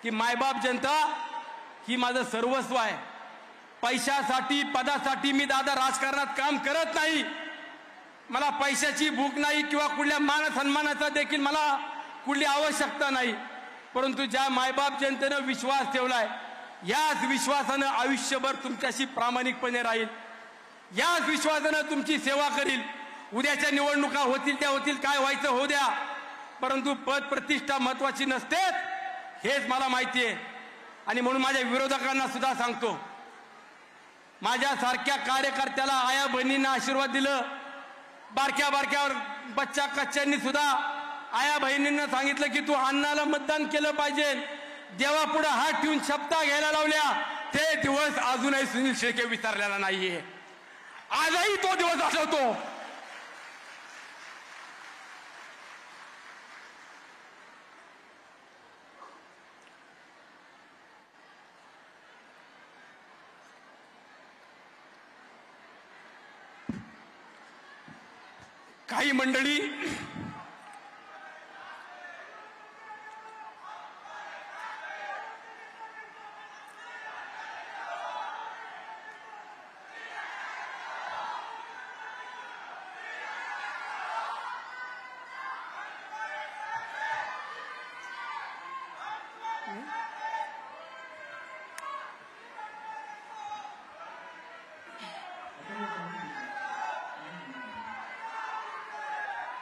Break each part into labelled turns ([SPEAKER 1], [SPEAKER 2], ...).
[SPEAKER 1] की मायबाप जनता ही माझं सर्वस्व आहे। पैशासाठी पदासाठी मी दादा राजकारणात काम करत नाही। मला पैशाची भूक नाही किंवा कुठल्या मान सन्मानाचा देखील मला कुठली आवश्यकता नाही। परंतु ज्या मायबाप जनतेने विश्वास ठेवलाय याच विश्वासाने आयुष्यभर तुमच्याशी प्रामाणिकपणे राहील, याच विश्वासाने तुमची सेवा करील। उद्याच्या निवडणुका होतील त्या होतील, काय व्हायचं होऊ द्या, परंतु पद प्रतिष्ठा महत्त्वाची नसते हेच मला माहिती आहे। आणि म्हणून माझ्या विरोधकांना सुद्धा सांगतो, माझ्यासारख्या कार्यकर्त्याला आया बहिणींना आशीर्वाद दिलं, बारक्या बारक्यावर बच्चा कच्च्यांनी सुद्धा आया बहिणींना सांगितलं की तू अण्णाला मतदान केलं पाहिजे, देवापुढे हात ठेवून शपथा घ्यायला लावल्या। ते दिवस अजूनही सुनील शेळके विसरलेला नाहीये, आजही तो दिवस आठवतो।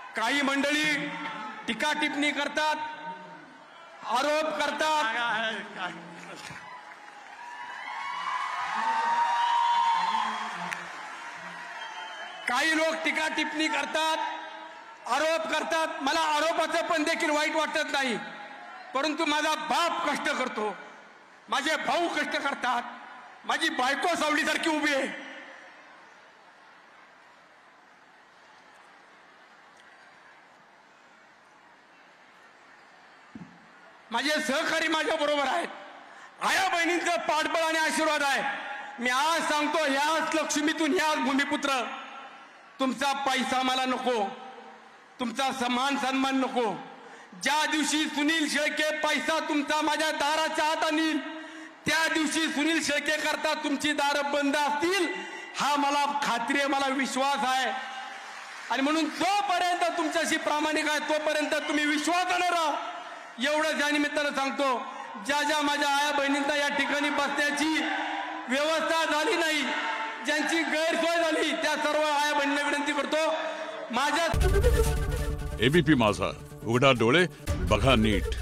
[SPEAKER 1] काही मंडळी टीका टिप्पणी करतात, आरोप करतात। काही लोक टीका टिप्पणी करतात, आरोप करतात। मला आरोपाचं पण देखील वाईट वाटत नाही, परंतु माझा बाप कष्ट करतो, माझे भाऊ कष्ट करतात, माझी बायको सावलीसारखी उभी आहे। माझे सहकारी माझ्या बरोबर आहेत, आया बहिणींचं पाठबळ आणि आशीर्वाद आहे। मी आज सांगतो, ह्याच लक्ष्मीतून ह्याच भूमिपुत्र, तुमचा पैसा मला नको, तुमचा सन्मान नको। ज्या दिवशी सुनील शेळके पैसा तुमचा माझ्या दाराच्या आत आणील त्या दिवशी सुनील शेळके करता तुमची दारं बंद असतील, हा मला खात्री आहे, मला विश्वास आहे। आणि म्हणून जोपर्यंत तुमच्याशी प्रामाणिक आहे तोपर्यंत तुम्ही विश्वासाने राहा, एवढं या निमित्तानं सांगतो। ज्या ज्या माझ्या आया बहिणींना या ठिकाणी बसण्याची व्यवस्था झाली नाही, ज्यांची गैरसोय झाली, त्या सर्व आया बहिणींना विनंती करतो, माझ्या
[SPEAKER 2] एबीपी माझा, उघडा डोळे बघा नीट।